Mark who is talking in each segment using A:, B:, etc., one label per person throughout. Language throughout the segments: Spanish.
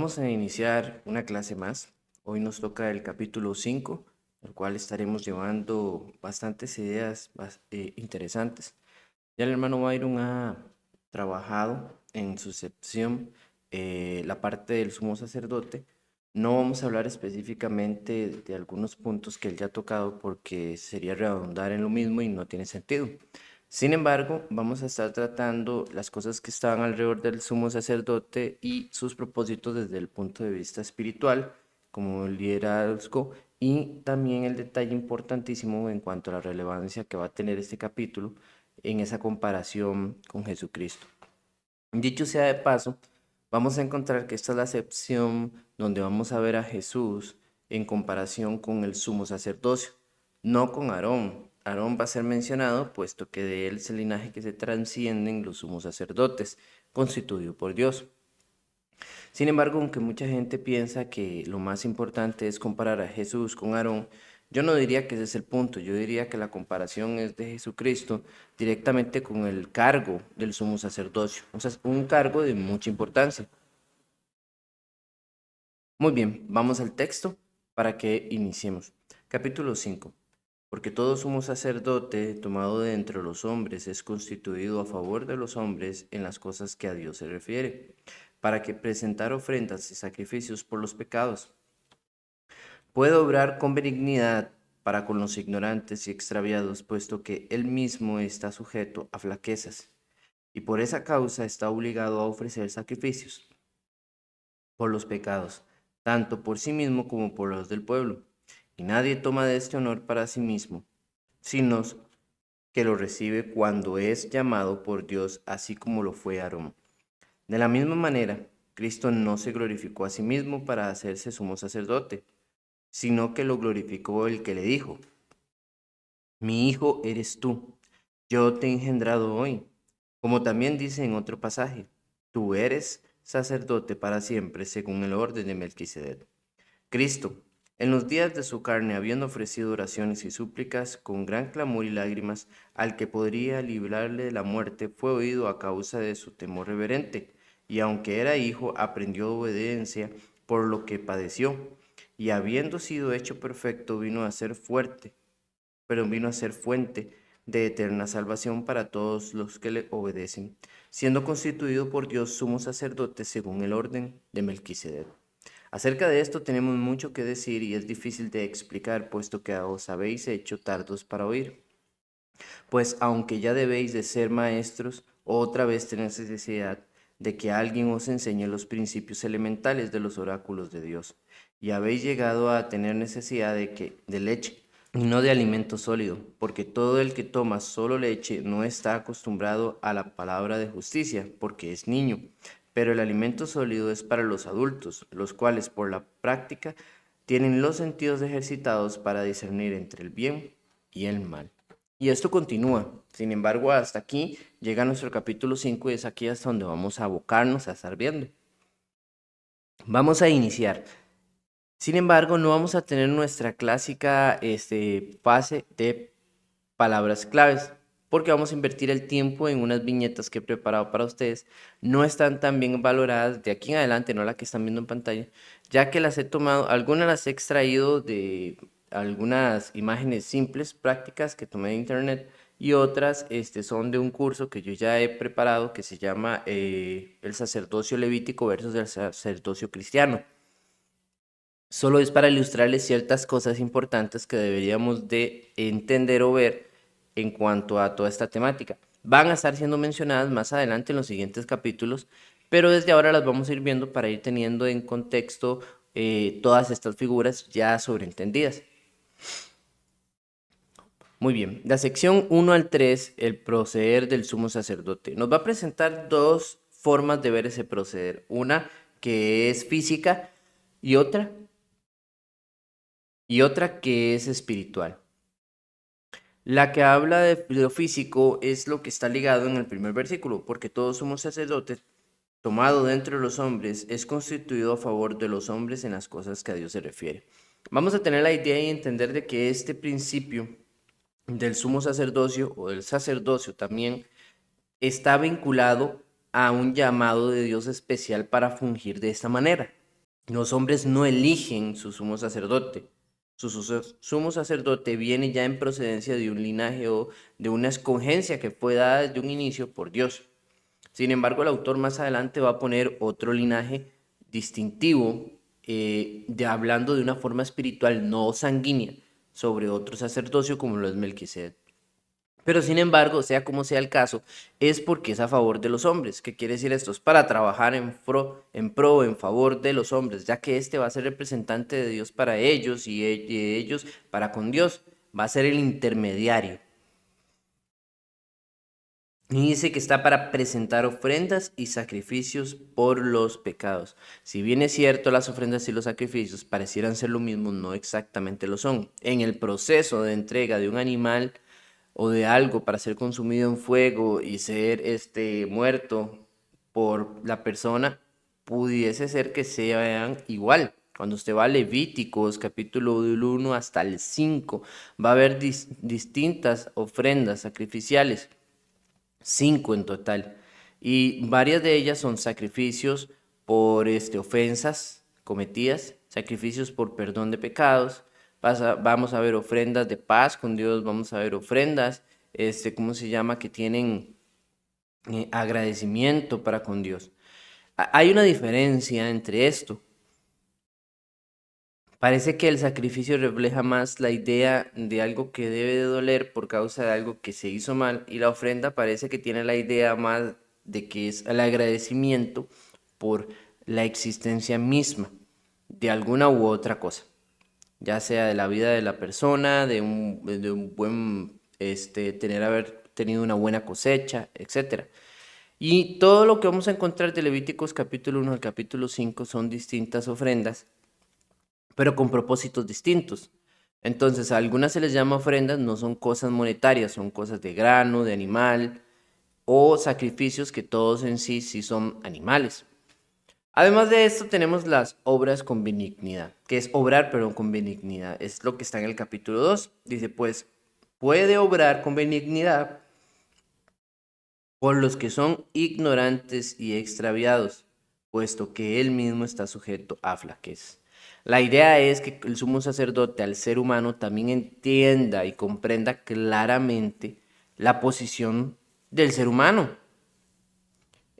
A: Vamos a iniciar una clase más. Hoy nos toca el capítulo 5, el cual estaremos llevando bastantes ideas interesantes. Ya el hermano Byron ha trabajado en su sección la parte del sumo sacerdote. No vamos a hablar específicamente de algunos puntos que él ya ha tocado porque sería redundar en lo mismo y no tiene sentido. Sin embargo, vamos a estar tratando las cosas que estaban alrededor del sumo sacerdote y sus propósitos desde el punto de vista espiritual, como el liderazgo, y también el detalle importantísimo en cuanto a la relevancia que va a tener este capítulo en esa comparación con Jesucristo. Dicho sea de paso, vamos a encontrar que esta es la sección donde vamos a ver a Jesús en comparación con el sumo sacerdocio, no con Aarón. Aarón va a ser mencionado puesto que de él es el linaje que se transcienden los sumos sacerdotes, constituido por Dios. Sin embargo, aunque mucha gente piensa que lo más importante es comparar a Jesús con Aarón, yo no diría que ese es el punto. Yo diría que la comparación es de Jesucristo directamente con el cargo del sumo sacerdocio. O sea, es un cargo de mucha importancia. Muy bien, vamos al texto para que iniciemos. Capítulo 5. Porque todo sumo sacerdote tomado de entre los hombres es constituido a favor de los hombres en las cosas que a Dios se refiere, para que presentar ofrendas y sacrificios por los pecados. Puede obrar con benignidad para con los ignorantes y extraviados, puesto que él mismo está sujeto a flaquezas, y por esa causa está obligado a ofrecer sacrificios por los pecados, tanto por sí mismo como por los del pueblo. Y nadie toma de este honor para sí mismo, sino que lo recibe cuando es llamado por Dios, así como lo fue Aarón. De la misma manera, Cristo no se glorificó a sí mismo para hacerse sumo sacerdote, sino que lo glorificó el que le dijo: Mi hijo eres tú, yo te he engendrado hoy. Como también dice en otro pasaje: Tú eres sacerdote para siempre según el orden de Melquisedec. Cristo, en los días de su carne, habiendo ofrecido oraciones y súplicas con gran clamor y lágrimas al que podría librarle de la muerte, fue oído a causa de su temor reverente, y aunque era hijo, aprendió obediencia por lo que padeció, y habiendo sido hecho perfecto, vino a ser fuente de eterna salvación para todos los que le obedecen, siendo constituido por Dios sumo sacerdote según el orden de Melquisedec. Acerca de esto tenemos mucho que decir y es difícil de explicar, puesto que os habéis hecho tardos para oír. Pues aunque ya debéis de ser maestros, otra vez tenéis necesidad de que alguien os enseñe los principios elementales de los oráculos de Dios. Y habéis llegado a tener necesidad de leche y no de alimento sólido, porque todo el que toma solo leche no está acostumbrado a la palabra de justicia, porque es niño. Pero el alimento sólido es para los adultos, los cuales por la práctica tienen los sentidos ejercitados para discernir entre el bien y el mal. Y esto continúa. Sin embargo, hasta aquí llega nuestro capítulo 5 y es aquí hasta donde vamos a abocarnos a estar viendo. Vamos a iniciar. Sin embargo, no vamos a tener nuestra clásica fase de palabras claves, porque vamos a invertir el tiempo en unas viñetas que he preparado para ustedes. No están tan bien valoradas de aquí en adelante, no la que están viendo en pantalla, ya que las he tomado, algunas las he extraído de algunas imágenes simples, prácticas que tomé de internet, y otras son de un curso que yo ya he preparado que se llama El sacerdocio levítico versus el sacerdocio cristiano. Solo es para ilustrarles ciertas cosas importantes que deberíamos de entender o ver en cuanto a toda esta temática. Van a estar siendo mencionadas más adelante en los siguientes capítulos, pero desde ahora las vamos a ir viendo para ir teniendo en contexto todas estas figuras ya sobreentendidas. Muy bien, la sección 1 al 3, el proceder del sumo sacerdote, nos va a presentar dos formas de ver ese proceder. Una que es física y otra que es espiritual. La que habla de lo físico es lo que está ligado en el primer versículo, porque todo sumo sacerdote tomado de entre los hombres es constituido a favor de los hombres en las cosas que a Dios se refiere. Vamos a tener la idea y entender de que este principio del sumo sacerdocio o del sacerdocio también está vinculado a un llamado de Dios especial para fungir de esta manera. Los hombres no eligen su sumo sacerdote. Sumo sacerdote viene ya en procedencia de un linaje o de una escogencia que fue dada desde un inicio por Dios. Sin embargo, el autor más adelante va a poner otro linaje distintivo, hablando de una forma espiritual no sanguínea, sobre otro sacerdocio como lo es Melquisedec. Pero sin embargo, sea como sea el caso, es porque es a favor de los hombres. ¿Qué quiere decir esto? Es para trabajar en favor de los hombres, ya que este va a ser representante de Dios para ellos y ellos para con Dios. Va a ser el intermediario. Y dice que está para presentar ofrendas y sacrificios por los pecados. Si bien es cierto, las ofrendas y los sacrificios parecieran ser lo mismo, no exactamente lo son. En el proceso de entrega de un animal o de algo para ser consumido en fuego y ser muerto por la persona, pudiese ser que sean igual. Cuando usted va a Levíticos, capítulo del 1 hasta el 5, va a haber distintas ofrendas sacrificiales, 5 en total. Y varias de ellas son sacrificios por ofensas cometidas, sacrificios por perdón de pecados. Vamos a ver ofrendas de paz con Dios, vamos a ver ofrendas, ¿cómo se llama? Que tienen agradecimiento para con Dios. Hay una diferencia entre esto. Parece que el sacrificio refleja más la idea de algo que debe de doler por causa de algo que se hizo mal, y la ofrenda parece que tiene la idea más de que es el agradecimiento por la existencia misma de alguna u otra cosa, ya sea de la vida de la persona, de un buen, haber tenido una buena cosecha, etcétera. Y todo lo que vamos a encontrar de Levíticos capítulo 1 al capítulo 5 son distintas ofrendas, pero con propósitos distintos. Entonces, a algunas se les llama ofrendas, no son cosas monetarias, son cosas de grano, de animal o sacrificios que todos en sí sí son animales. Además de esto, tenemos las obras con benignidad, que es obrar, pero con benignidad. Es lo que está en el capítulo 2. Dice, pues, puede obrar con benignidad por los que son ignorantes y extraviados, puesto que él mismo está sujeto a flaqueza. La idea es que el sumo sacerdote al ser humano también entienda y comprenda claramente la posición del ser humano.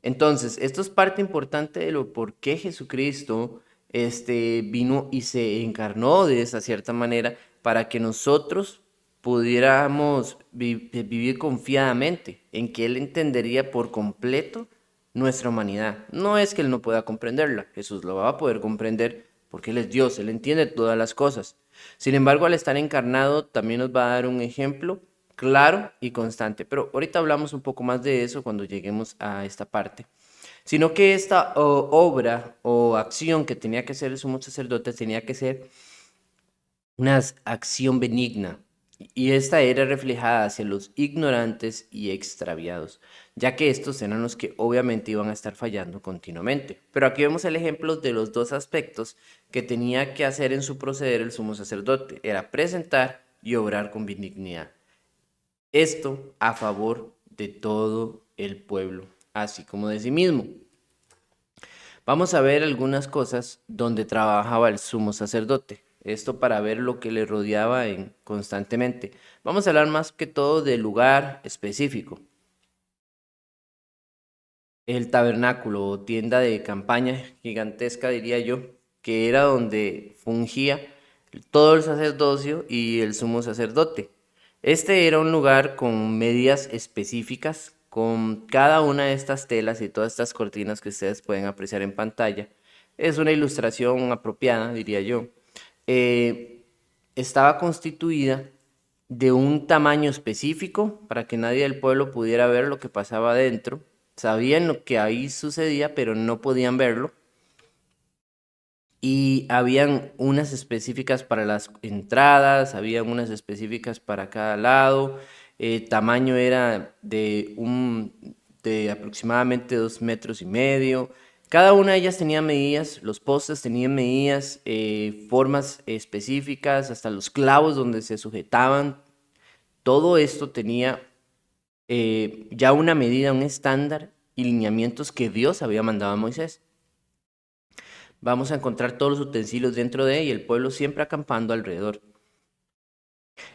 A: Entonces, esto es parte importante de lo por qué Jesucristo vino y se encarnó de esa cierta manera para que nosotros pudiéramos vivir confiadamente en que Él entendería por completo nuestra humanidad. No es que Él no pueda comprenderla, Jesús lo va a poder comprender porque Él es Dios, Él entiende todas las cosas. Sin embargo, al estar encarnado, también nos va a dar un ejemplo claro y constante. Pero ahorita hablamos un poco más de eso cuando lleguemos a esta parte. Sino que esta obra o acción que tenía que hacer el sumo sacerdote tenía que ser una acción benigna. Y esta era reflejada hacia los ignorantes y extraviados, ya que estos eran los que obviamente iban a estar fallando continuamente. Pero aquí vemos el ejemplo de los dos aspectos que tenía que hacer en su proceder el sumo sacerdote. Era presentar y obrar con benignidad. Esto a favor de todo el pueblo, así como de sí mismo. Vamos a ver algunas cosas donde trabajaba el sumo sacerdote. Esto para ver lo que le rodeaba constantemente. Vamos a hablar más que todo del lugar específico. El tabernáculo o tienda de campaña gigantesca, diría yo, que era donde fungía todo el sacerdocio y el sumo sacerdote. Este era un lugar con medidas específicas, con cada una de estas telas y todas estas cortinas que ustedes pueden apreciar en pantalla. Es una ilustración apropiada, diría yo. Eh, Estaba constituida de un tamaño específico para que nadie del pueblo pudiera ver lo que pasaba adentro. Sabían lo que ahí sucedía, pero no podían verlo. Y habían unas específicas para las entradas, habían unas específicas para cada lado. Tamaño era de aproximadamente 2,5 metros. Cada una de ellas tenía medidas, los postes tenían medidas, formas específicas, hasta los clavos donde se sujetaban. Todo esto tenía ya una medida, un estándar y lineamientos que Dios había mandado a Moisés. vamos a encontrar todos los utensilios dentro de y el pueblo siempre acampando alrededor.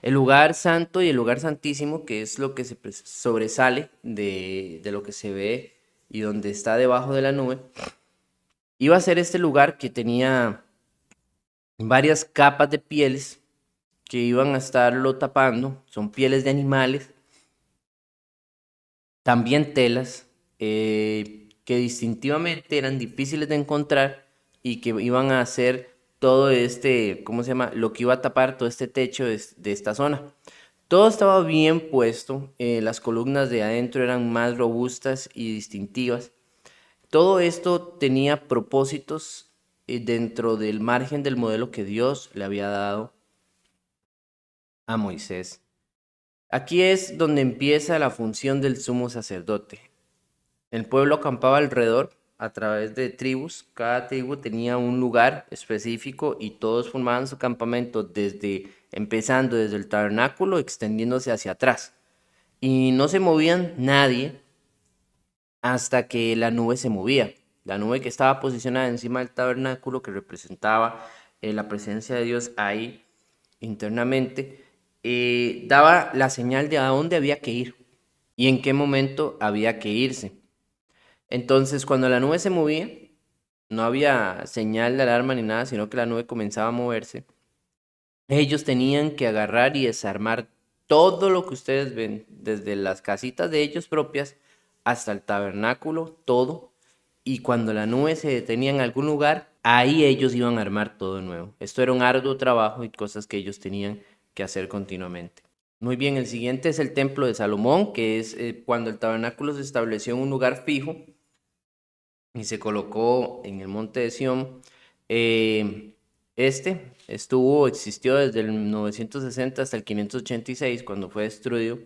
A: El lugar santo y el lugar santísimo, que es lo que sobresale de lo que se ve y donde está debajo de la nube, iba a ser este lugar que tenía varias capas de pieles que iban a estarlo tapando, son pieles de animales, también telas, que distintivamente eran difíciles de encontrar y que iban a hacer todo este, ¿cómo se llama? Lo que iba a tapar todo este techo de esta zona. Todo estaba bien puesto, las columnas de adentro eran más robustas y distintivas. Todo esto tenía propósitos dentro del margen del modelo que Dios le había dado a Moisés. Aquí es donde empieza la función del sumo sacerdote. El pueblo acampaba alrededor a través de tribus. Cada tribu tenía un lugar específico y todos formaban su campamento empezando desde el tabernáculo, extendiéndose hacia atrás. Y no se movían nadie hasta que la nube se movía. La nube que estaba posicionada encima del tabernáculo, que representaba la presencia de Dios ahí internamente, daba la señal de a dónde había que ir y en qué momento había que irse. Entonces, cuando la nube se movía, no había señal de alarma ni nada, sino que la nube comenzaba a moverse. Ellos tenían que agarrar y desarmar todo lo que ustedes ven, desde las casitas de ellos propias hasta el tabernáculo, todo. Y cuando la nube se detenía en algún lugar, ahí ellos iban a armar todo de nuevo. Esto era un arduo trabajo y cosas que ellos tenían que hacer continuamente. Muy bien, el siguiente es el templo de Salomón, que es cuando el tabernáculo se estableció en un lugar fijo y se colocó en el monte de Sión. Eh, existió desde el 960 hasta el 586, cuando fue destruido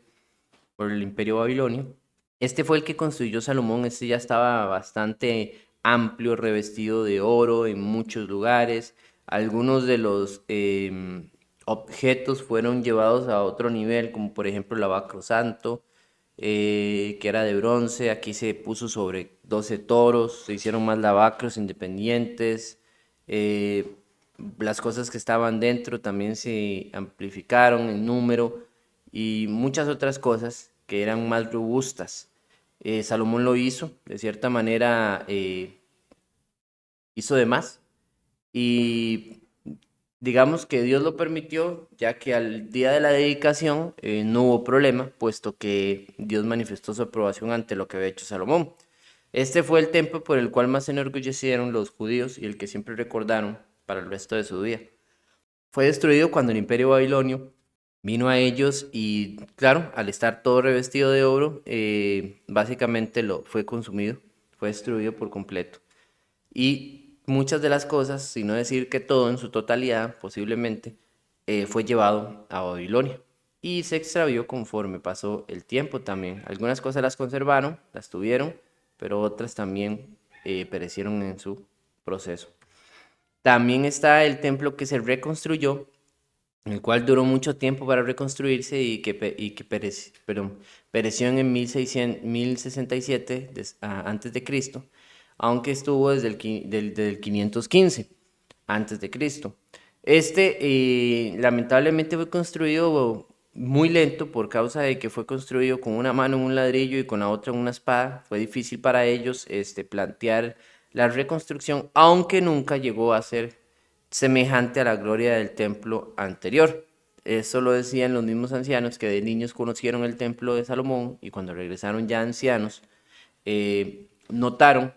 A: por el Imperio Babilonio. Este fue el que construyó Salomón. Este ya estaba bastante amplio, revestido de oro en muchos lugares. Algunos de los objetos fueron llevados a otro nivel, como por ejemplo el lavacro santo, que era de bronce. Aquí se puso sobre 12 toros, se hicieron más lavacros independientes. eh, las cosas que estaban dentro también se amplificaron en número y muchas otras cosas que eran más robustas. Salomón lo hizo, de cierta manera hizo de más y digamos que Dios lo permitió, ya que al día de la dedicación no hubo problema, puesto que Dios manifestó su aprobación ante lo que había hecho Salomón. Este fue el templo por el cual más se enorgullecieron los judíos y el que siempre recordaron para el resto de su vida. Fue destruido cuando el imperio babilonio vino a ellos y, claro, al estar todo revestido de oro, básicamente lo fue consumido, fue destruido por completo. Y muchas de las cosas, si no decir que todo en su totalidad, posiblemente, fue llevado a Babilonia. Y se extravió conforme pasó el tiempo también. Algunas cosas las conservaron, las tuvieron, pero otras también perecieron en su proceso. También está el templo que se reconstruyó, el cual duró mucho tiempo para reconstruirse y que pereció en el 1067 antes de Cristo, aunque estuvo desde el 515 antes de Cristo. Lamentablemente fue construido muy lento por causa de que fue construido con una mano en un ladrillo y con la otra en una espada. Fue difícil para ellos plantear la reconstrucción, aunque nunca llegó a ser semejante a la gloria del templo anterior. Eso lo decían los mismos ancianos que de niños conocieron el templo de Salomón y cuando regresaron ya ancianos, notaron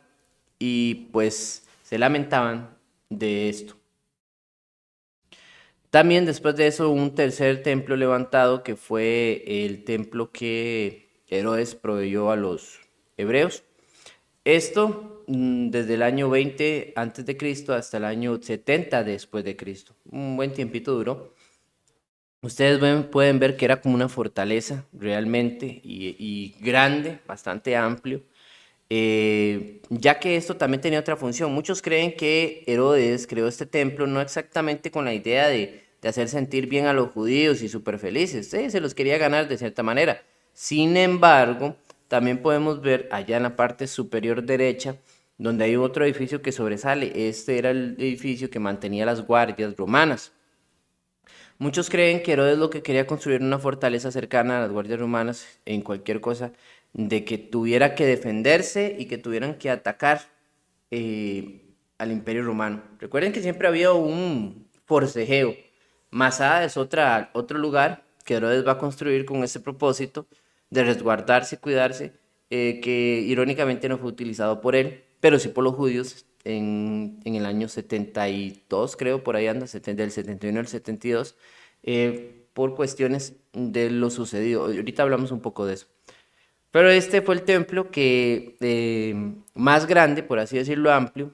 A: y pues se lamentaban de esto. También después de eso un tercer templo levantado que fue el templo que Herodes proveyó a los hebreos. Esto desde el año 20 antes de Cristo hasta el año 70 después de Cristo. Un buen tiempito duró. Ustedes pueden ver que era como una fortaleza realmente y grande, bastante amplio. Ya que esto también tenía otra función. Muchos creen que Herodes creó este templo no exactamente con la idea de hacer sentir bien a los judíos y súper felices. Sí, se los quería ganar de cierta manera. Sin embargo, también podemos ver allá en la parte superior derecha donde hay otro edificio que sobresale. Este era el edificio que mantenía las guardias romanas. Muchos creen que Herodes lo que quería construir una fortaleza cercana a las guardias romanas en cualquier cosa, de que tuviera que defenderse y que tuvieran que atacar eh, al Imperio Romano. Recuerden que siempre había un forcejeo. Masada es otro lugar que Herodes va a construir con ese propósito de resguardarse y cuidarse, que irónicamente no fue utilizado por él, pero sí por los judíos en el año 72, creo, por ahí anda, del 71 al 72, por cuestiones de lo sucedido. Ahorita hablamos un poco de eso. Pero este fue el templo que más grande, por así decirlo, amplio,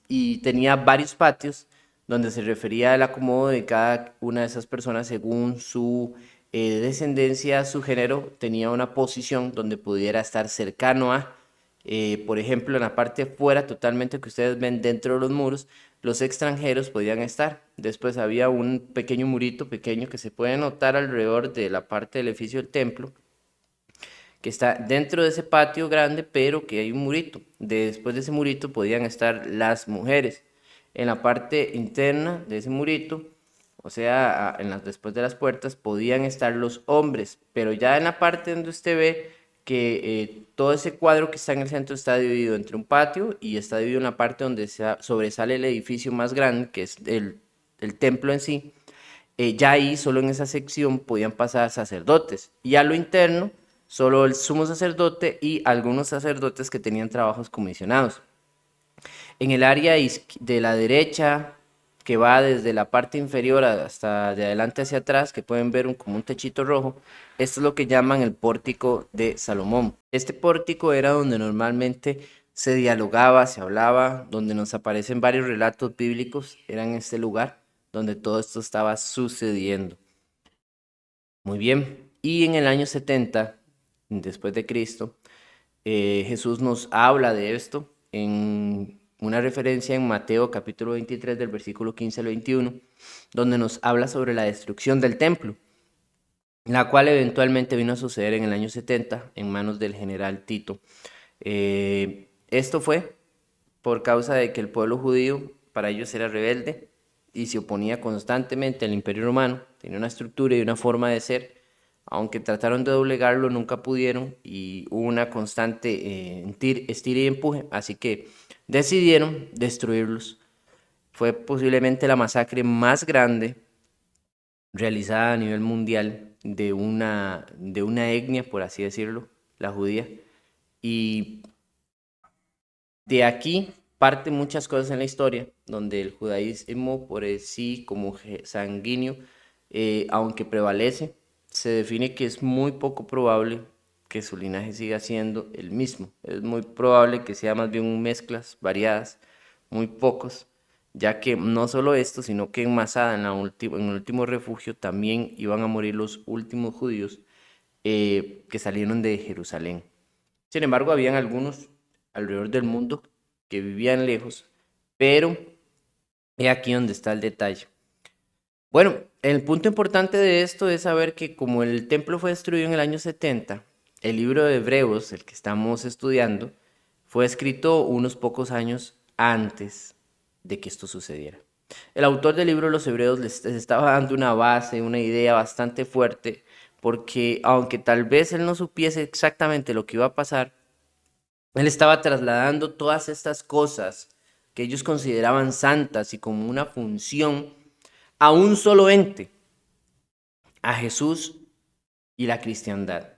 A: y tenía varios patios donde se refería al acomodo de cada una de esas personas según su descendencia, su género, tenía una posición donde pudiera estar cercano a, por ejemplo, en la parte fuera, totalmente que ustedes ven dentro de los muros, los extranjeros podían estar. Después había un pequeño murito pequeño que se puede notar alrededor de la parte del edificio del templo, que está dentro de ese patio grande, pero que hay un murito. Después de ese murito podían estar las mujeres. En la parte interna de ese murito, o sea, después de las puertas, podían estar los hombres, pero ya en la parte donde usted ve que todo ese cuadro que está en el centro está dividido entre un patio y está dividido en la parte donde sobresale el edificio más grande, que es el templo en sí. Ya ahí, solo en esa sección, podían pasar sacerdotes. Y a lo interno, solo el sumo sacerdote y algunos sacerdotes que tenían trabajos comisionados. En el área de la derecha, que va desde la parte inferior hasta de adelante hacia atrás, que pueden ver como un techito rojo, esto es lo que llaman el pórtico de Salomón. Este pórtico era donde normalmente se dialogaba, se hablaba, donde nos aparecen varios relatos bíblicos, era en este lugar donde todo esto estaba sucediendo. Muy bien. Y en el año 70, después de Cristo, Jesús nos habla de esto en una referencia en Mateo capítulo 23 del versículo 15 al 21, donde nos habla sobre la destrucción del templo, la cual eventualmente vino a suceder en el año 70 en manos del general Tito. Esto fue por causa de que el pueblo judío para ellos era rebelde y se oponía constantemente al Imperio Romano, tenía una estructura y una forma de ser, aunque trataron de doblegarlo, nunca pudieron y hubo una constante estira y empuje, así que decidieron destruirlos. Fue posiblemente la masacre más grande realizada a nivel mundial de una etnia, por así decirlo, la judía, y de aquí parte muchas cosas en la historia, donde el judaísmo por sí como sanguíneo, aunque prevalece, se define que es muy poco probable que su linaje siga siendo el mismo. Es muy probable que sea más bien mezclas variadas, muy pocos, ya que no solo esto, sino que en Masada, en el último refugio, también iban a morir los últimos judíos que salieron de Jerusalén. Sin embargo, habían algunos alrededor del mundo que vivían lejos, pero he aquí donde está el detalle. Bueno, el punto importante de esto es saber que como el templo fue destruido en el año 70, el libro de Hebreos, el que estamos estudiando, fue escrito unos pocos años antes de que esto sucediera. El autor del libro de los Hebreos les estaba dando una base, una idea bastante fuerte, porque aunque tal vez él no supiese exactamente lo que iba a pasar, él estaba trasladando todas estas cosas que ellos consideraban santas y como una función a un solo ente, a Jesús y la cristiandad.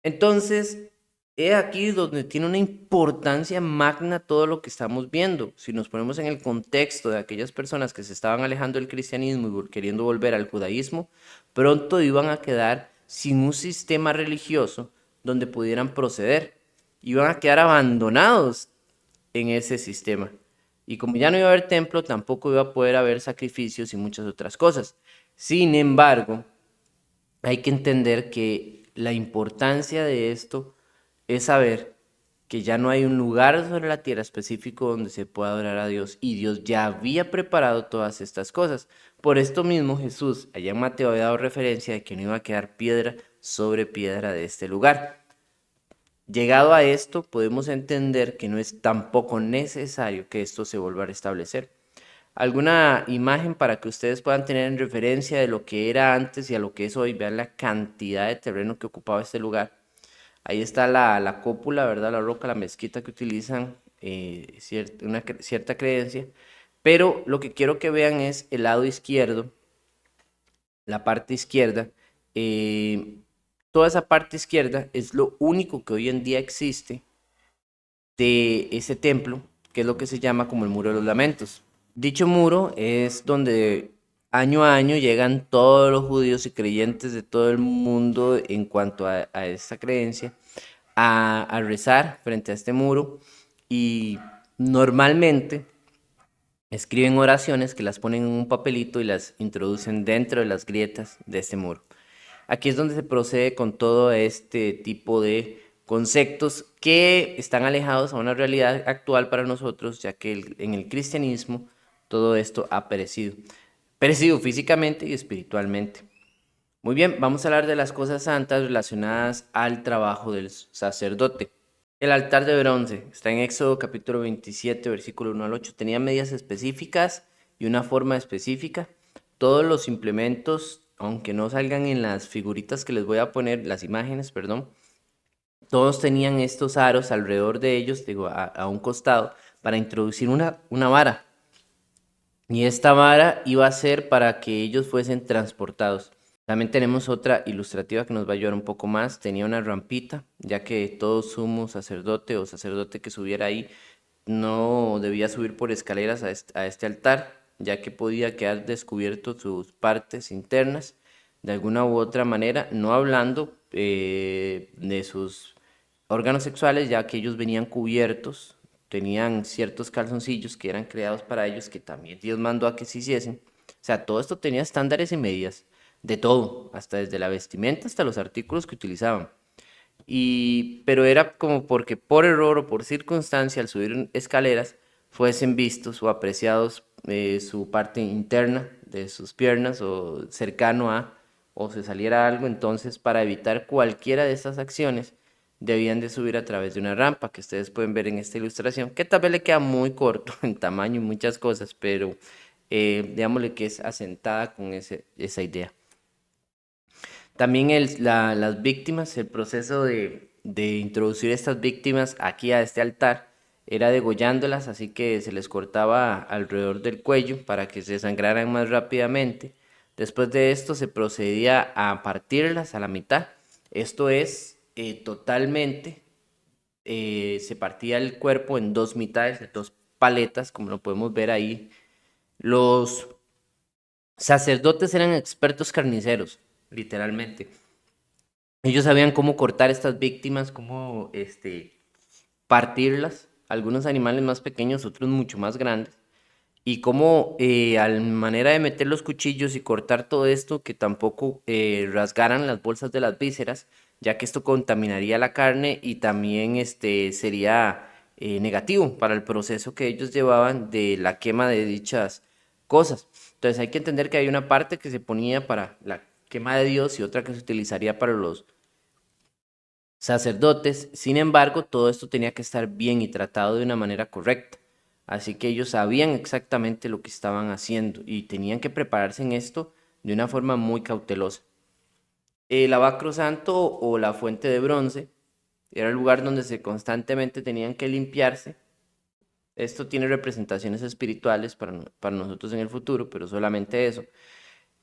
A: Entonces, he aquí donde tiene una importancia magna todo lo que estamos viendo. Si nos ponemos en el contexto de aquellas personas que se estaban alejando del cristianismo y queriendo volver al judaísmo, pronto iban a quedar sin un sistema religioso donde pudieran proceder. Iban a quedar abandonados en ese sistema. Y como ya no iba a haber templo, tampoco iba a poder haber sacrificios y muchas otras cosas. Sin embargo, hay que entender que la importancia de esto es saber que ya no hay un lugar sobre la tierra específico donde se pueda adorar a Dios y Dios ya había preparado todas estas cosas. Por esto mismo Jesús, allá en Mateo, había dado referencia de que no iba a quedar piedra sobre piedra de este lugar. Llegado a esto, podemos entender que no es tampoco necesario que esto se vuelva a restablecer. Alguna imagen para que ustedes puedan tener en referencia de lo que era antes y a lo que es hoy. Vean la cantidad de terreno que ocupaba este lugar. Ahí está la cúpula, ¿verdad? La roca, la mezquita que utilizan, cierta creencia. Pero lo que quiero que vean es el lado izquierdo, la parte izquierda. eh, Toda esa parte izquierda es lo único que hoy en día existe de ese templo, que es lo que se llama como el Muro de los Lamentos. Dicho muro es donde año a año llegan todos los judíos y creyentes de todo el mundo en cuanto a esta creencia a rezar frente a este muro y normalmente escriben oraciones que las ponen en un papelito y las introducen dentro de las grietas de este muro. Aquí es donde se procede con todo este tipo de conceptos que están alejados a una realidad actual para nosotros, ya que en el cristianismo todo esto ha perecido. Perecido físicamente y espiritualmente. Muy bien, vamos a hablar de las cosas santas relacionadas al trabajo del sacerdote. El altar de bronce está en Éxodo capítulo 27, versículo 1 al 8. Tenía medidas específicas y una forma específica. Todos los implementos, aunque no salgan en las figuritas que les voy a poner, las imágenes, perdón, todos tenían estos aros alrededor de ellos, digo, a un costado, para introducir una vara. Y esta vara iba a ser para que ellos fuesen transportados. También tenemos otra ilustrativa que nos va a ayudar un poco más. Tenía una rampita, ya que todo sumo sacerdote o sacerdote que subiera ahí no debía subir por escaleras a este altar, ya que podía quedar descubierto sus partes internas de alguna u otra manera, no hablando de sus órganos sexuales, ya que ellos venían cubiertos, tenían ciertos calzoncillos que eran creados para ellos, que también Dios mandó a que se hiciesen. O sea, todo esto tenía estándares y medidas, de todo, hasta desde la vestimenta hasta los artículos que utilizaban. Pero era como porque por error o por circunstancia al subir escaleras fuesen vistos o apreciados su parte interna de sus piernas o cercano a o se saliera algo, entonces para evitar cualquiera de estas acciones debían de subir a través de una rampa que ustedes pueden ver en esta ilustración, que tal vez le queda muy corto en tamaño y muchas cosas, pero digámosle que es asentada con esa idea. También las víctimas, el proceso de introducir estas víctimas aquí a este altar era degollándolas, así que se les cortaba alrededor del cuello para que se desangraran más rápidamente. Después de esto se procedía a partirlas a la mitad. Esto es totalmente, se partía el cuerpo en dos mitades, en dos paletas, como lo podemos ver ahí. Los sacerdotes eran expertos carniceros, literalmente. Ellos sabían cómo cortar estas víctimas, cómo partirlas, algunos animales más pequeños, otros mucho más grandes, y cómo a la manera de meter los cuchillos y cortar todo esto, que tampoco rasgaran las bolsas de las vísceras, ya que esto contaminaría la carne y también sería negativo para el proceso que ellos llevaban de la quema de dichas cosas. Entonces hay que entender que hay una parte que se ponía para la quema de Dios y otra que se utilizaría para los sacerdotes. Sin embargo, todo esto tenía que estar bien y tratado de una manera correcta. Así que ellos sabían exactamente lo que estaban haciendo y tenían que prepararse en esto de una forma muy cautelosa. El lavacro santo o la fuente de bronce era el lugar donde se constantemente tenían que limpiarse. Esto tiene representaciones espirituales para nosotros en el futuro, pero solamente eso.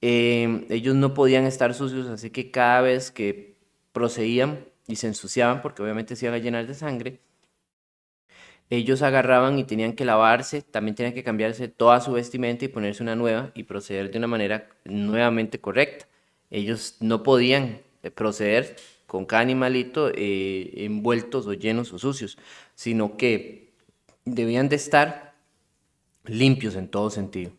A: Ellos no podían estar sucios, así que cada vez que procedían y se ensuciaban, porque obviamente se iban a llenar de sangre, ellos agarraban y tenían que lavarse, también tenían que cambiarse toda su vestimenta y ponerse una nueva y proceder de una manera nuevamente correcta. Ellos no podían proceder con cada animalito envueltos o llenos o sucios, sino que debían de estar limpios en todo sentido.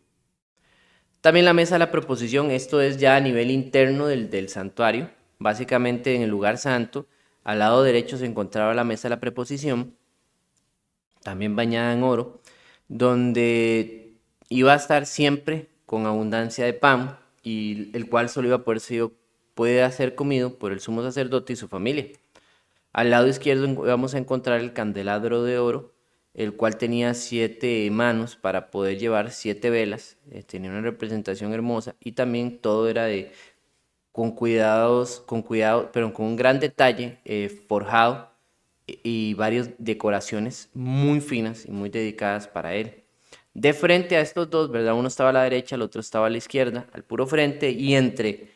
A: También la mesa de la proposición, esto es ya a nivel interno del santuario. Básicamente en el lugar santo, al lado derecho se encontraba la mesa de la preposición, también bañada en oro, donde iba a estar siempre con abundancia de pan y el cual solo iba a poder ser comido por el sumo sacerdote y su familia. Al lado izquierdo vamos a encontrar el candelabro de oro, el cual tenía 7 manos para poder llevar 7 velas. Tenía una representación hermosa y también todo era con cuidado, pero con un gran detalle, forjado y varias decoraciones muy finas y muy dedicadas para él. De frente a estos dos, ¿verdad? Uno estaba a la derecha, el otro estaba a la izquierda, al puro frente, y entre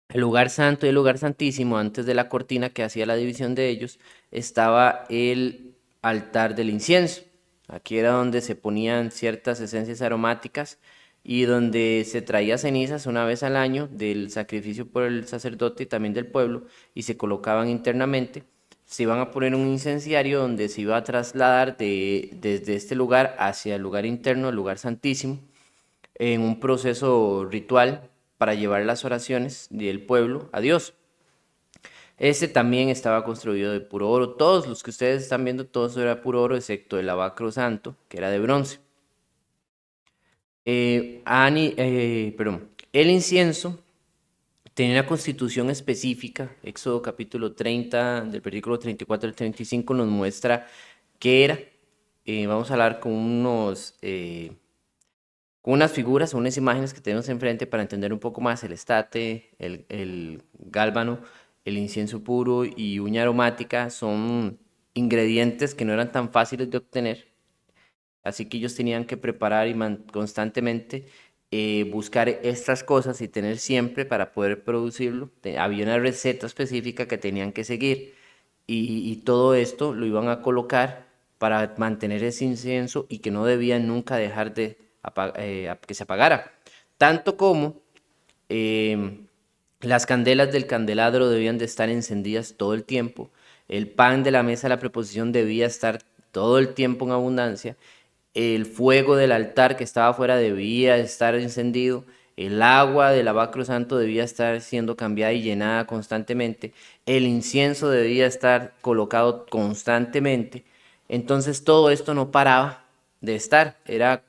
A: el lugar santo y el lugar santísimo, antes de la cortina que hacía la división de ellos, estaba el altar del incienso. Aquí era donde se ponían ciertas esencias aromáticas y donde se traía cenizas una vez al año del sacrificio por el sacerdote y también del pueblo, y se colocaban internamente. Se iban a poner un incenciario donde se iba a trasladar desde este lugar hacia el lugar interno, el lugar santísimo, en un proceso ritual para llevar las oraciones del pueblo a Dios. Este también estaba construido de puro oro. Todos los que ustedes están viendo, todo eso era puro oro, excepto el lavacro santo, que era de bronce. Perdón, el incienso tenía una constitución específica. Éxodo capítulo 30, del versículo 34 al 35, nos muestra qué era. Vamos a hablar con unas figuras, unas imágenes que tenemos enfrente para entender un poco más el estate, el gálbano, el incienso puro y uña aromática. Son ingredientes que no eran tan fáciles de obtener, así que ellos tenían que preparar y constantemente buscar estas cosas y tener siempre para poder producirlo. Había una receta específica que tenían que seguir, y todo esto lo iban a colocar para mantener ese incienso y que no debían nunca dejar de que se apagara. Tanto como em, las candelas del candelabro debían de estar encendidas todo el tiempo. El pan de la mesa de la preposición debía estar todo el tiempo en abundancia. El fuego del altar que estaba afuera debía estar encendido. El agua del lavacro santo debía estar siendo cambiada y llenada constantemente. El incienso debía estar colocado constantemente. Entonces todo esto no paraba de estar. Era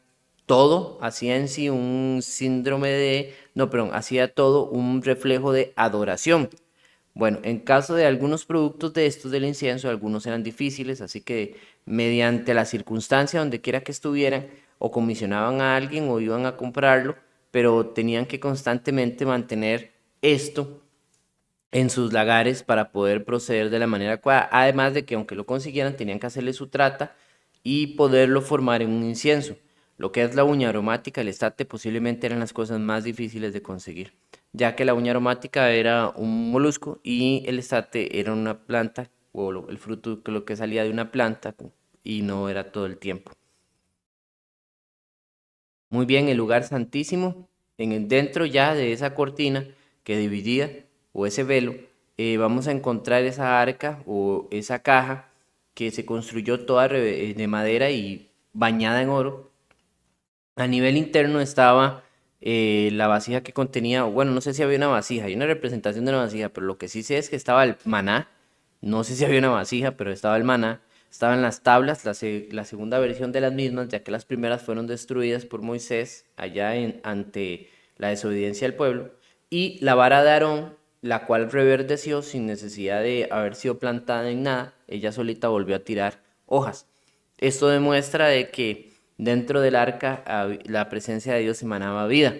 A: todo, hacía en sí un síndrome de, no, perdón, hacía todo un reflejo de adoración. Bueno, en caso de algunos productos de estos del incienso, algunos eran difíciles, así que mediante la circunstancia donde quiera que estuvieran, o comisionaban a alguien o iban a comprarlo, pero tenían que constantemente mantener esto en sus lagares para poder proceder de la manera adecuada. Además de que aunque lo consiguieran, tenían que hacerle su trata y poderlo formar en un incienso. Lo que es la uña aromática, el estate, posiblemente eran las cosas más difíciles de conseguir, ya que la uña aromática era un molusco y el estate era una planta, o el fruto que lo que salía de una planta, y no era todo el tiempo. Muy bien, el lugar santísimo, dentro ya de esa cortina que dividía, o ese velo, vamos a encontrar esa arca o esa caja que se construyó toda de madera y bañada en oro. A nivel interno estaba la vasija que contenía, bueno, no sé si había una vasija, hay una representación de una vasija, pero lo que sí sé es que estaba el maná. No sé si había una vasija, pero estaba el maná. Estaban las tablas, la segunda versión de las mismas, ya que las primeras fueron destruidas por Moisés allá ante la desobediencia del pueblo. Y la vara de Aarón, la cual reverdeció sin necesidad de haber sido plantada en nada. Ella solita volvió a tirar hojas. Esto demuestra de que dentro del arca la presencia de Dios emanaba vida.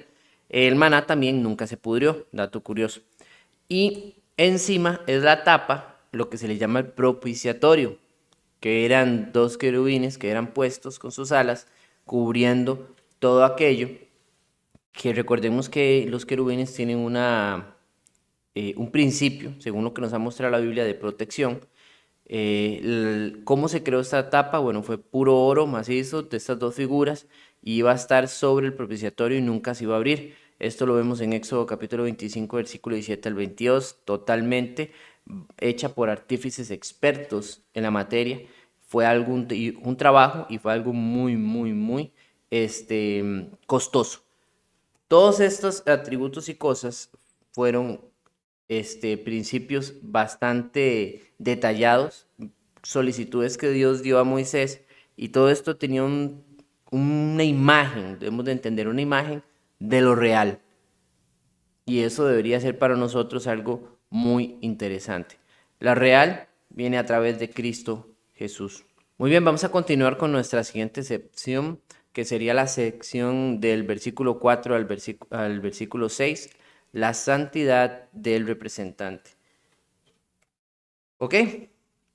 A: El maná también nunca se pudrió, dato curioso. Y encima es la tapa, lo que se le llama el propiciatorio, que eran dos querubines que eran puestos con sus alas cubriendo todo aquello, que recordemos que los querubines tienen un principio, según lo que nos ha mostrado la Biblia, de protección. ¿Cómo se creó esta tapa? Bueno, fue puro oro macizo de estas dos figuras y iba a estar sobre el propiciatorio y nunca se iba a abrir. Esto lo vemos en Éxodo capítulo 25, versículo 17 al 22, totalmente hecha por artífices expertos en la materia. Fue un trabajo y fue algo muy, muy, muy costoso. Todos estos atributos y cosas fueron principios bastante detallados, solicitudes que Dios dio a Moisés, y todo esto tenía una imagen, debemos de entender una imagen de lo real, y eso debería ser para nosotros algo muy interesante. La real viene a través de Cristo Jesús. Muy bien, vamos a continuar con nuestra siguiente sección, que sería la sección del versículo 4 al versículo 6, la santidad del representante. ¿Ok?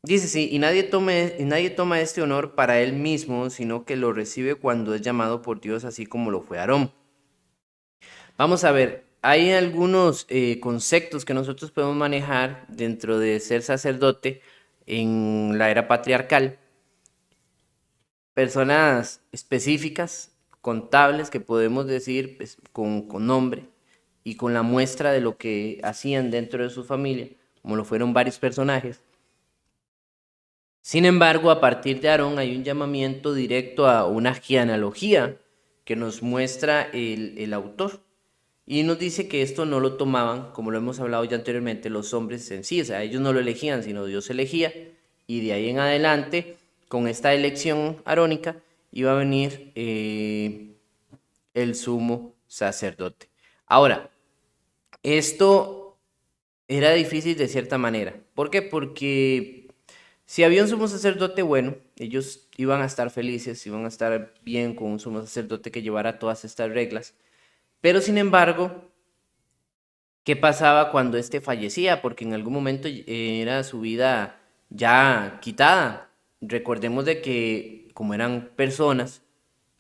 A: Dice sí, y nadie toma este honor para él mismo, sino que lo recibe cuando es llamado por Dios, así como lo fue Aarón. Vamos a ver, hay algunos conceptos que nosotros podemos manejar dentro de ser sacerdote en la era patriarcal, personas específicas, contables, que podemos decir pues, con nombre y con la muestra de lo que hacían dentro de su familia, como lo fueron varios personajes. Sin embargo, a partir de Aarón hay un llamamiento directo a una genealogía que nos muestra el autor. Y nos dice que esto no lo tomaban, como lo hemos hablado ya anteriormente, los hombres en sí. O sea, ellos no lo elegían, sino Dios elegía. Y de ahí en adelante, con esta elección arónica, iba a venir el sumo sacerdote. Ahora, esto era difícil de cierta manera. ¿Por qué? Porque si había un sumo sacerdote bueno, ellos iban a estar felices, iban a estar bien con un sumo sacerdote que llevara todas estas reglas. Pero sin embargo, ¿qué pasaba cuando éste fallecía? Porque en algún momento era su vida ya quitada. Recordemos de que como eran personas,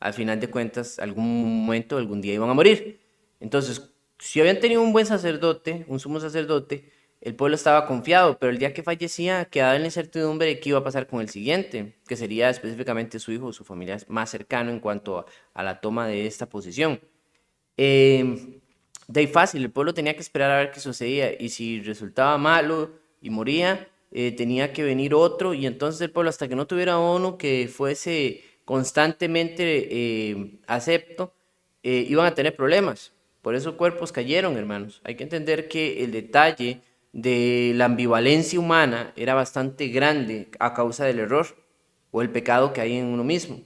A: al final de cuentas, algún momento, algún día iban a morir. Entonces, si habían tenido un buen sacerdote, un sumo sacerdote, el pueblo estaba confiado, pero el día que fallecía quedaba en la incertidumbre de qué iba a pasar con el siguiente, que sería específicamente su hijo o su familia más cercano en cuanto a la toma de esta posición. De ahí fácil, el pueblo tenía que esperar a ver qué sucedía y si resultaba malo y moría, tenía que venir otro y entonces el pueblo hasta que no tuviera uno que fuese constantemente acepto, iban a tener problemas. Por eso cuerpos cayeron, hermanos. Hay que entender que el detalle de la ambivalencia humana era bastante grande a causa del error o el pecado que hay en uno mismo.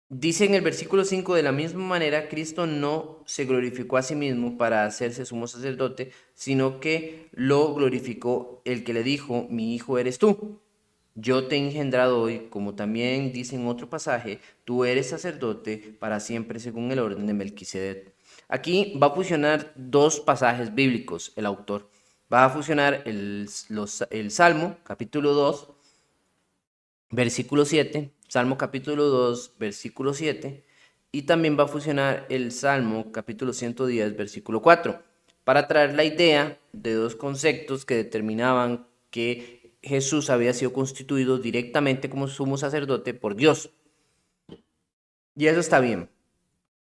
A: Dice en el versículo 5, de la misma manera, Cristo no se glorificó a sí mismo para hacerse sumo sacerdote, sino que lo glorificó el que le dijo, mi hijo eres tú. Yo te he engendrado hoy, como también dice en otro pasaje, tú eres sacerdote para siempre según el orden de Melquisedec. Aquí va a fusionar dos pasajes bíblicos el autor. Va a fusionar el Salmo, capítulo 2, versículo 7, Salmo capítulo 2, versículo 7, y también va a fusionar el Salmo capítulo 110, versículo 4, para traer la idea de dos conceptos que determinaban que Jesús había sido constituido directamente como sumo sacerdote por Dios. Y eso está bien,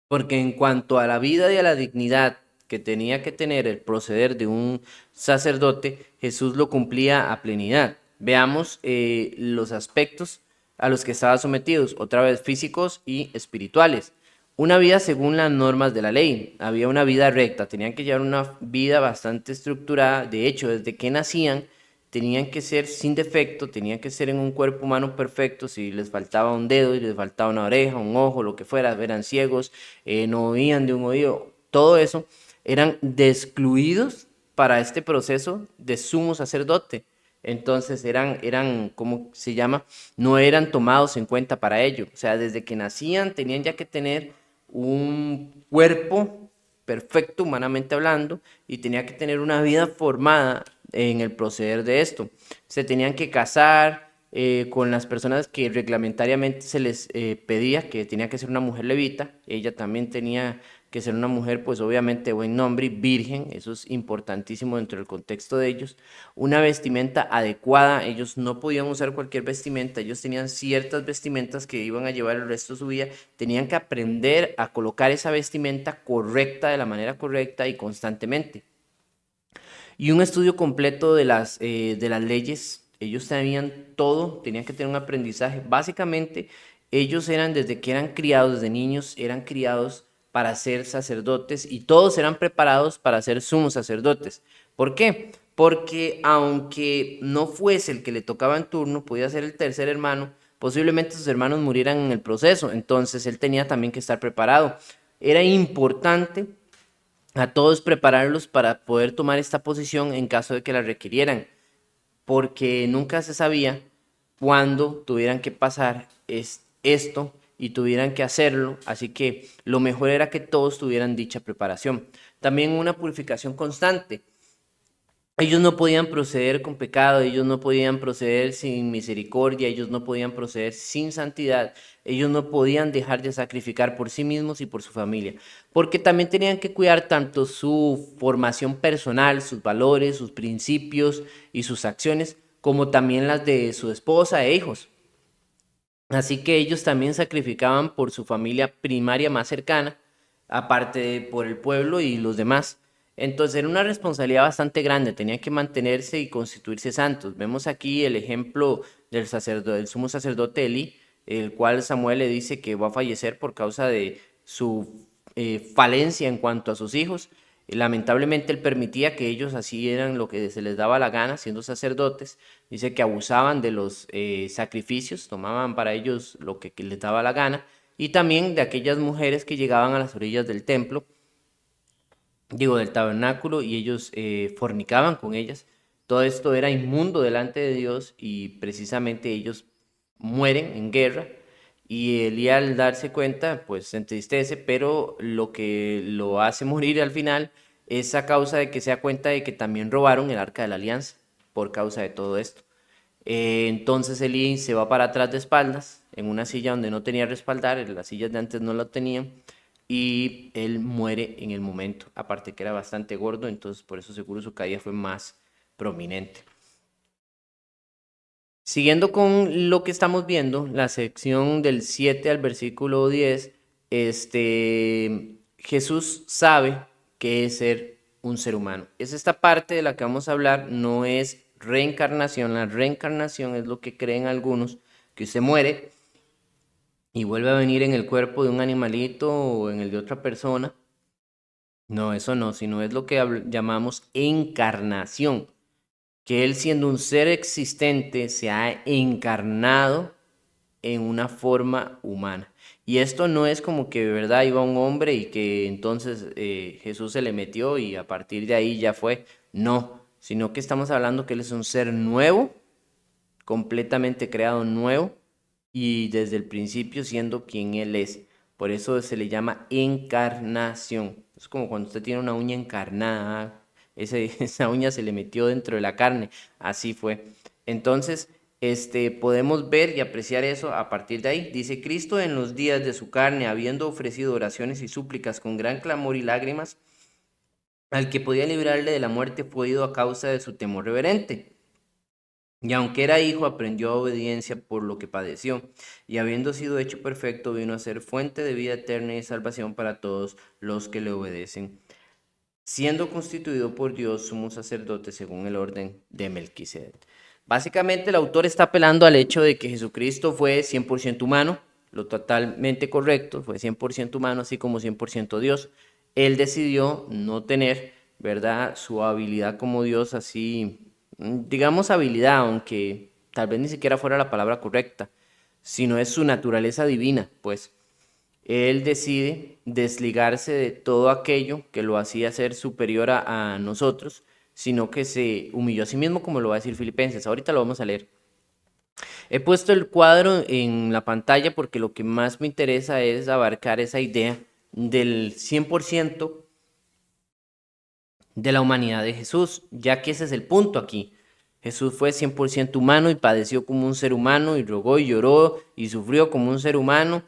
A: porque en cuanto a la vida y a la dignidad que tenía que tener el proceder de un sacerdote, Jesús lo cumplía a plenidad. Veamos los aspectos a los que estaba sometidos, otra vez físicos y espirituales. Una vida según las normas de la ley, había una vida recta, tenían que llevar una vida bastante estructurada, de hecho, desde que nacían, tenían que ser sin defecto, tenían que ser en un cuerpo humano perfecto, si les faltaba un dedo y les faltaba una oreja, un ojo, lo que fuera, eran ciegos, no oían de un oído, todo eso, eran excluidos para este proceso de sumo sacerdote. Entonces ¿cómo se llama? No eran tomados en cuenta para ello. O sea, desde que nacían tenían ya que tener un cuerpo perfecto humanamente hablando y tenía que tener una vida formada en el proceder de esto. Se tenían que casar con las personas que reglamentariamente se les pedía, que tenía que ser una mujer levita. Ella también tenía que ser una mujer, pues obviamente buen nombre y virgen, eso es importantísimo dentro del contexto de ellos. Una vestimenta adecuada, ellos no podían usar cualquier vestimenta, ellos tenían ciertas vestimentas que iban a llevar el resto de su vida, tenían que aprender a colocar esa vestimenta correcta de la manera correcta y constantemente. Y un estudio completo de las leyes, ellos sabían todo, tenían que tener un aprendizaje. Básicamente, ellos eran desde que eran criados, desde niños, eran criados para ser sacerdotes y todos eran preparados para ser sumos sacerdotes. ¿Por qué? Porque aunque no fuese el que le tocaba en turno, podía ser el tercer hermano, posiblemente sus hermanos murieran en el proceso, entonces él tenía también que estar preparado. Era importante a todos prepararlos para poder tomar esta posición en caso de que la requirieran, porque nunca se sabía cuándo tuvieran que pasar esto y tuvieran que hacerlo, así que lo mejor era que todos tuvieran dicha preparación. También una purificación constante. Ellos no podían proceder con pecado, ellos no podían proceder sin misericordia, ellos no podían proceder sin santidad, ellos no podían dejar de sacrificar por sí mismos y por su familia, porque también tenían que cuidar tanto su formación personal, sus valores, sus principios y sus acciones, como también las de su esposa e hijos. Así que ellos también sacrificaban por su familia primaria más cercana, aparte de por el pueblo y los demás. Entonces era una responsabilidad bastante grande, tenían que mantenerse y constituirse santos. Vemos aquí el ejemplo del sumo sacerdote Elí, el cual Samuel le dice que va a fallecer por causa de su falencia en cuanto a sus hijos. Lamentablemente él permitía que ellos así eran lo que se les daba la gana, siendo sacerdotes. Dice que abusaban de los sacrificios, tomaban para ellos lo que les daba la gana, y también de aquellas mujeres que llegaban a las orillas del templo, digo, del tabernáculo, y ellos fornicaban con ellas. Todo esto era inmundo delante de Dios y precisamente ellos mueren en guerra. Y Elías al darse cuenta, pues se entristece, pero lo que lo hace morir al final es a causa de que se da cuenta de que también robaron el arca de la alianza por causa de todo esto. Entonces Elí se va para atrás de espaldas, en una silla donde no tenía respaldar, las sillas de antes no lo tenían, y él muere en el momento. Aparte que era bastante gordo, entonces por eso seguro su caída fue más prominente. Siguiendo con lo que estamos viendo, la sección del 7 al versículo 10, Jesús sabe qué es ser un ser humano. Es esta parte de la que vamos a hablar, no es reencarnación. La reencarnación es lo que creen algunos, que usted muere y vuelve a venir en el cuerpo de un animalito o en el de otra persona. No, eso no, sino es lo que llamamos encarnación, que él siendo un ser existente se ha encarnado en una forma humana. Y esto no es como que de verdad iba un hombre y que entonces Jesús se le metió y a partir de ahí ya fue. No, sino que estamos hablando que él es un ser nuevo, completamente creado nuevo y desde el principio siendo quien él es. Por eso se le llama encarnación. Es como cuando usted tiene una uña encarnada, esa uña se le metió dentro de la carne, así fue. Entonces, podemos ver y apreciar eso a partir de ahí. Dice, Cristo en los días de su carne, habiendo ofrecido oraciones y súplicas con gran clamor y lágrimas, al que podía librarle de la muerte fue ido a causa de su temor reverente. Y aunque era hijo, aprendió obediencia por lo que padeció, y habiendo sido hecho perfecto, vino a ser fuente de vida eterna y salvación para todos los que le obedecen, siendo constituido por Dios sumo sacerdote según el orden de Melquisedec. Básicamente el autor está apelando al hecho de que Jesucristo fue 100% humano, lo totalmente correcto, fue 100% humano, así como 100% Dios. Él decidió no tener, ¿verdad?, su habilidad como Dios así, digamos habilidad, aunque tal vez ni siquiera fuera la palabra correcta, sino es su naturaleza divina, pues. Él decide desligarse de todo aquello que lo hacía ser superior a nosotros, sino que se humilló a sí mismo, como lo va a decir Filipenses. Ahorita lo vamos a leer. He puesto el cuadro en la pantalla porque lo que más me interesa es abarcar esa idea del 100% de la humanidad de Jesús, ya que ese es el punto aquí. Jesús fue 100% humano y padeció como un ser humano y rogó y lloró y sufrió como un ser humano.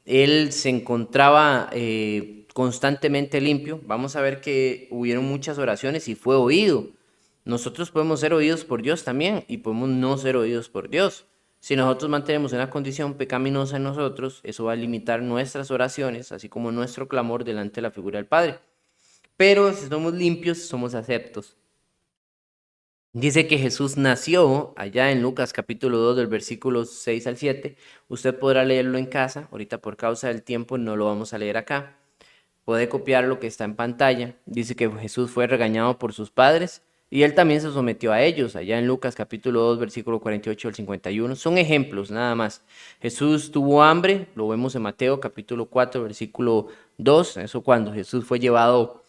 A: Él se encontraba constantemente limpio. Vamos a ver que hubieron muchas oraciones y fue oído. Nosotros podemos ser oídos por Dios también y podemos no ser oídos por Dios. Si nosotros mantenemos una condición pecaminosa en nosotros, eso va a limitar nuestras oraciones, así como nuestro clamor delante de la figura del Padre. Pero si somos limpios, somos aceptos. Dice que Jesús nació allá en Lucas capítulo 2 del versículo 6 al 7. Usted podrá leerlo en casa. Ahorita por causa del tiempo no lo vamos a leer acá. Puede copiar lo que está en pantalla. Dice que Jesús fue regañado por sus padres y él también se sometió a ellos. Allá en Lucas capítulo 2 versículo 48 al 51. Son ejemplos nada más. Jesús tuvo hambre. Lo vemos en Mateo capítulo 4 versículo 2. Eso cuando Jesús fue llevado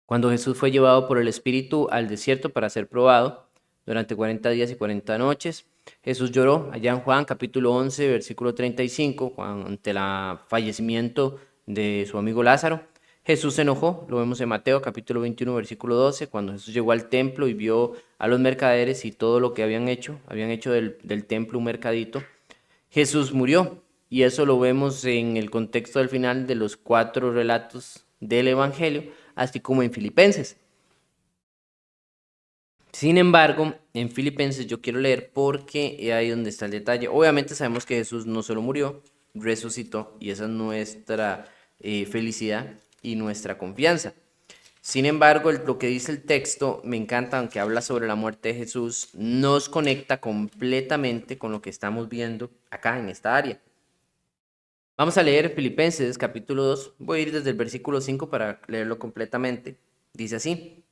A: Cuando Jesús fue llevado por el Espíritu al desierto para ser probado durante 40 días y 40 noches, Jesús lloró allá en Juan capítulo 11, versículo 35, ante el fallecimiento de su amigo Lázaro. Jesús se enojó, lo vemos en Mateo capítulo 21, versículo 12, cuando Jesús llegó al templo y vio a los mercaderes y todo lo que habían hecho del templo un mercadito. Jesús murió, y eso lo vemos en el contexto del final de los 4 relatos del Evangelio, así como en Filipenses. Sin embargo, en Filipenses yo quiero leer porque es ahí donde está el detalle. Obviamente sabemos que Jesús no solo murió, resucitó, y esa es nuestra felicidad y nuestra confianza. Sin embargo, lo que dice el texto me encanta, aunque habla sobre la muerte de Jesús, nos conecta completamente con lo que estamos viendo acá en esta área. Vamos a leer Filipenses capítulo 2, voy a ir desde el versículo 5 para leerlo completamente. Dice así: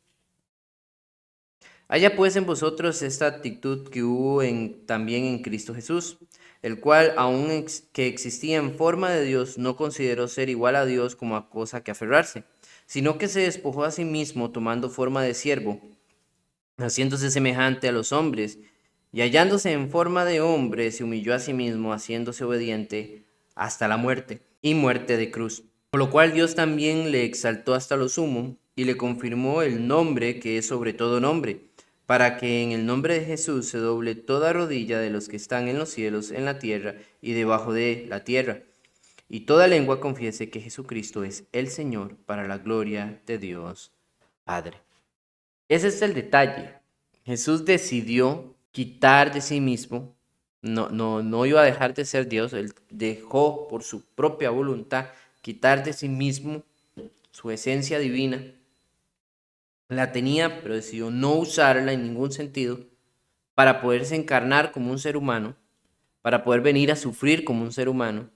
A: haya pues en vosotros esta actitud que hubo también en Cristo Jesús, el cual, aun que existía en forma de Dios, no consideró ser igual a Dios como a cosa que aferrarse, sino que se despojó a sí mismo, tomando forma de siervo, haciéndose semejante a los hombres, y hallándose en forma de hombre, se humilló a sí mismo, haciéndose obediente hasta la muerte, y muerte de cruz. Por lo cual Dios también le exaltó hasta lo sumo, y le confirmó el nombre que es sobre todo nombre, para que en el nombre de Jesús se doble toda rodilla de los que están en los cielos, en la tierra y debajo de la tierra, y toda lengua confiese que Jesucristo es el Señor, para la gloria de Dios Padre. Ese es el detalle. Jesús decidió quitar de sí mismo, no iba a dejar de ser Dios, él dejó por su propia voluntad quitar de sí mismo su esencia divina. La tenía, pero decidió no usarla en ningún sentido para poderse encarnar como un ser humano, para poder venir a sufrir como un ser humano,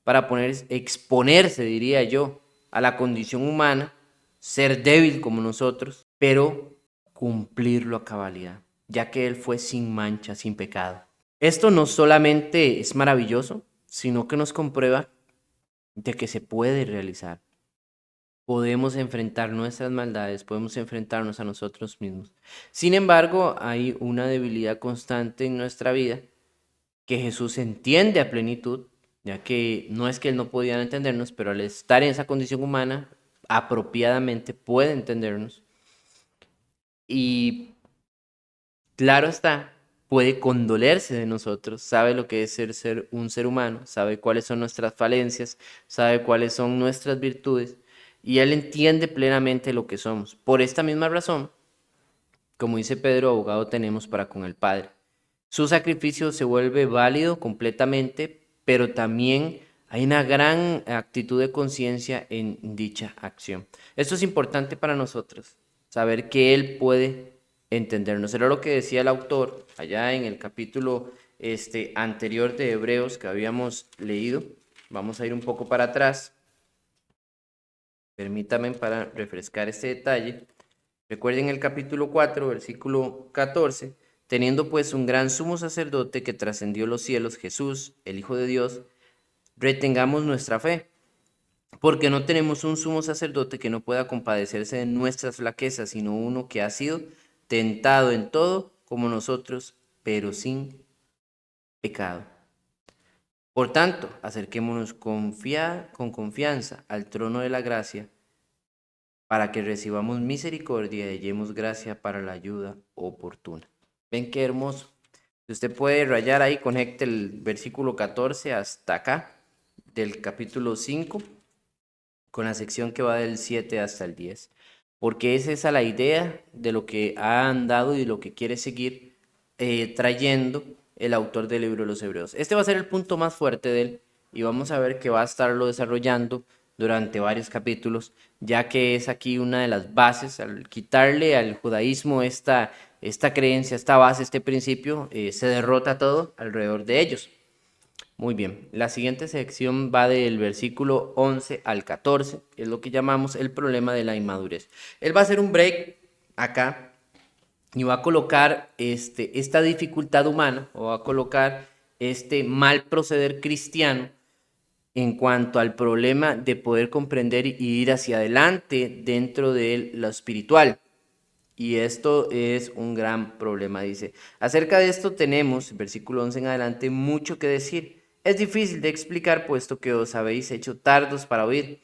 A: para exponerse, diría yo, a la condición humana, ser débil como nosotros, pero cumplirlo a cabalidad, ya que Él fue sin mancha, sin pecado. Esto no solamente es maravilloso, sino que nos comprueba de que se puede realizar. Podemos enfrentar nuestras maldades, podemos enfrentarnos a nosotros mismos. Sin embargo, hay una debilidad constante en nuestra vida que Jesús entiende a plenitud, ya que no es que Él no podía entendernos, pero al estar en esa condición humana, apropiadamente puede entendernos. Y claro está, puede condolerse de nosotros, sabe lo que es ser un ser humano, sabe cuáles son nuestras falencias, sabe cuáles son nuestras virtudes, y Él entiende plenamente lo que somos. Por esta misma razón, como dice Pedro, abogado tenemos para con el Padre. Su sacrificio se vuelve válido completamente, pero también hay una gran actitud de conciencia en dicha acción. Esto es importante para nosotros, saber que Él puede entendernos. Era lo que decía el autor allá en el capítulo anterior de Hebreos que habíamos leído. Vamos a ir un poco para atrás. Permítame para refrescar este detalle. Recuerden el capítulo 4, versículo 14. Teniendo pues un gran sumo sacerdote que trascendió los cielos, Jesús, el Hijo de Dios, retengamos nuestra fe, porque no tenemos un sumo sacerdote que no pueda compadecerse de nuestras flaquezas, sino uno que ha sido tentado en todo como nosotros, pero sin pecado. Por tanto, acerquémonos con confianza al trono de la gracia, para que recibamos misericordia y hallemos gracia para la ayuda oportuna. Ven qué hermoso. Si usted puede rayar ahí, conecte el versículo 14 hasta acá, del capítulo 5, con la sección que va del 7 hasta el 10. Porque es esa la idea de lo que ha andado y lo que quiere seguir trayendo el autor del libro de los Hebreos. Este va a ser el punto más fuerte de él y vamos a ver que va a estarlo desarrollando durante varios capítulos, ya que es aquí una de las bases, al quitarle al judaísmo esta creencia, esta base, este principio, se derrota todo alrededor de ellos. Muy bien, la siguiente sección va del versículo 11 al 14, es lo que llamamos el problema de la inmadurez. Él va a hacer un break acá y va a colocar esta dificultad humana, o va a colocar este mal proceder cristiano en cuanto al problema de poder comprender y ir hacia adelante dentro de lo espiritual. Y esto es un gran problema, dice. Acerca de esto tenemos, versículo 11 en adelante, mucho que decir. Es difícil de explicar, puesto que os habéis hecho tardos para oír.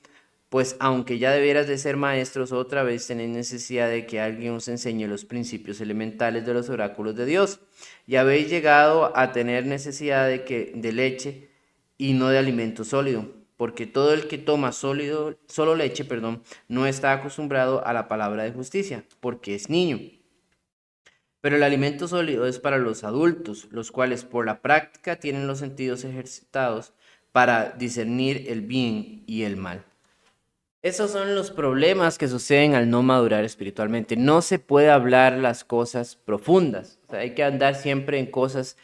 A: Pues aunque ya debieras de ser maestros, otra vez tenéis necesidad de que alguien os enseñe los principios elementales de los oráculos de Dios. Y habéis llegado a tener necesidad de leche y no de alimento sólido, porque todo el que toma solo leche, no está acostumbrado a la palabra de justicia, porque es niño. Pero el alimento sólido es para los adultos, los cuales por la práctica tienen los sentidos ejercitados para discernir el bien y el mal. Esos son los problemas que suceden al no madurar espiritualmente. No se puede hablar las cosas profundas. O sea, hay que andar siempre en cosas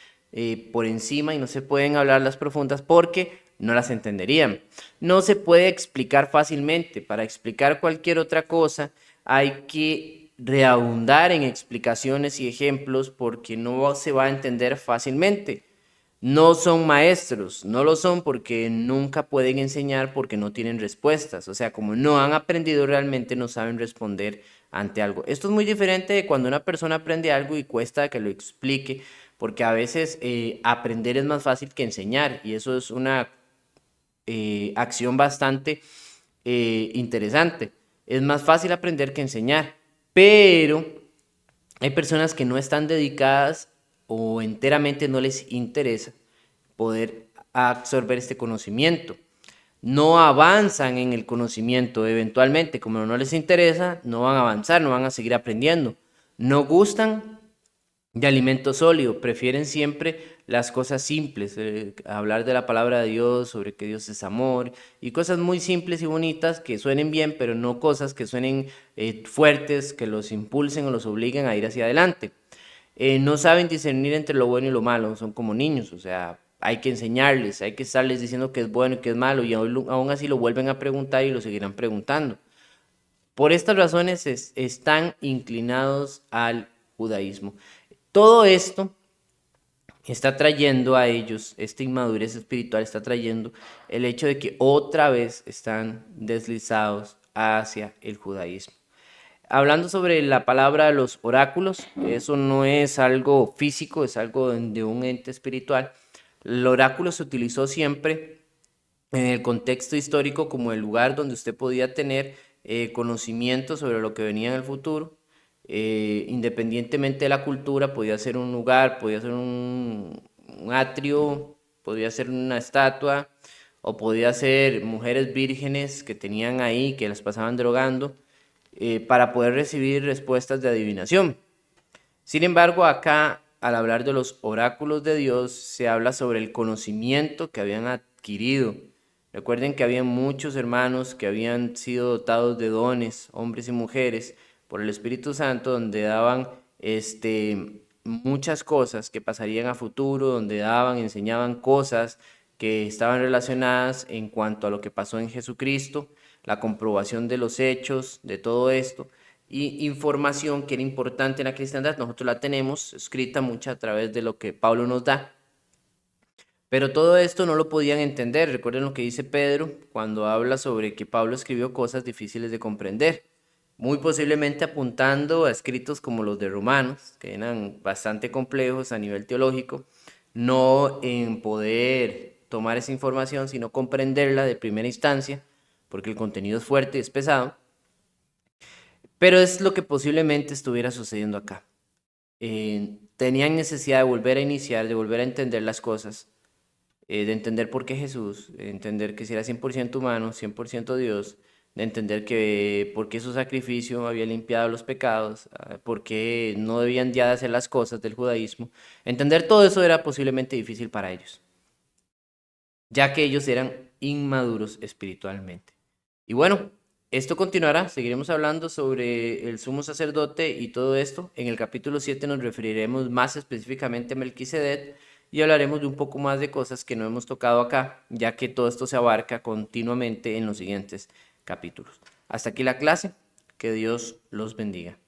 A: por encima y no se pueden hablar las profundas porque no las entenderían. No se puede explicar fácilmente. Para explicar cualquier otra cosa hay que reabundar en explicaciones y ejemplos porque no se va a entender fácilmente. No son maestros, no lo son porque nunca pueden enseñar porque no tienen respuestas. O sea, como no han aprendido realmente, no saben responder ante algo. Esto es muy diferente de cuando una persona aprende algo y cuesta que lo explique, porque a veces aprender es más fácil que enseñar y eso es una acción bastante interesante. Es más fácil aprender que enseñar, pero hay personas que no están dedicadas o enteramente no les interesa poder absorber este conocimiento. No avanzan en el conocimiento, eventualmente, como no les interesa, no van a avanzar, no van a seguir aprendiendo. No gustan de alimento sólido, prefieren siempre las cosas simples, hablar de la palabra de Dios, sobre que Dios es amor, y cosas muy simples y bonitas que suenen bien, pero no cosas que suenen fuertes, que los impulsen o los obliguen a ir hacia adelante. No saben discernir entre lo bueno y lo malo, son como niños, o sea, hay que enseñarles, hay que estarles diciendo que es bueno y que es malo, y aún así lo vuelven a preguntar y lo seguirán preguntando. Por estas razones están inclinados al judaísmo. Todo esto está trayendo a ellos, esta inmadurez espiritual está trayendo el hecho de que otra vez están deslizados hacia el judaísmo. Hablando sobre la palabra los oráculos, eso no es algo físico, es algo de un ente espiritual. El oráculo se utilizó siempre en el contexto histórico como el lugar donde usted podía tener conocimiento sobre lo que venía en el futuro. Independientemente de la cultura, podía ser un lugar, podía ser un atrio, podía ser una estatua, o podía ser mujeres vírgenes que tenían ahí, que las pasaban drogando, para poder recibir respuestas de adivinación. Sin embargo, acá, al hablar de los oráculos de Dios, se habla sobre el conocimiento que habían adquirido. Recuerden que había muchos hermanos que habían sido dotados de dones, hombres y mujeres, por el Espíritu Santo, donde daban muchas cosas que pasarían a futuro, donde daban, enseñaban cosas que estaban relacionadas en cuanto a lo que pasó en Jesucristo, la comprobación de los hechos, de todo esto, y información que era importante en la cristiandad. Nosotros la tenemos escrita mucha a través de lo que Pablo nos da. Pero todo esto no lo podían entender. Recuerden lo que dice Pedro cuando habla sobre que Pablo escribió cosas difíciles de comprender, muy posiblemente apuntando a escritos como los de Romanos, que eran bastante complejos a nivel teológico, no en poder tomar esa información, sino comprenderla de primera instancia, porque el contenido es fuerte y es pesado. Pero es lo que posiblemente estuviera sucediendo acá. Tenían necesidad de volver a iniciar, de volver a entender las cosas, de entender por qué Jesús, de entender que si era 100% humano, 100% Dios, de entender que por qué su sacrificio había limpiado los pecados, por qué no debían ya de hacer las cosas del judaísmo. Entender todo eso era posiblemente difícil para ellos, ya que ellos eran inmaduros espiritualmente. Y bueno, esto continuará, seguiremos hablando sobre el sumo sacerdote y todo esto. En el capítulo 7 nos referiremos más específicamente a Melquisedec y hablaremos de un poco más de cosas que no hemos tocado acá, ya que todo esto se abarca continuamente en los siguientes capítulos. Hasta aquí la clase, que Dios los bendiga.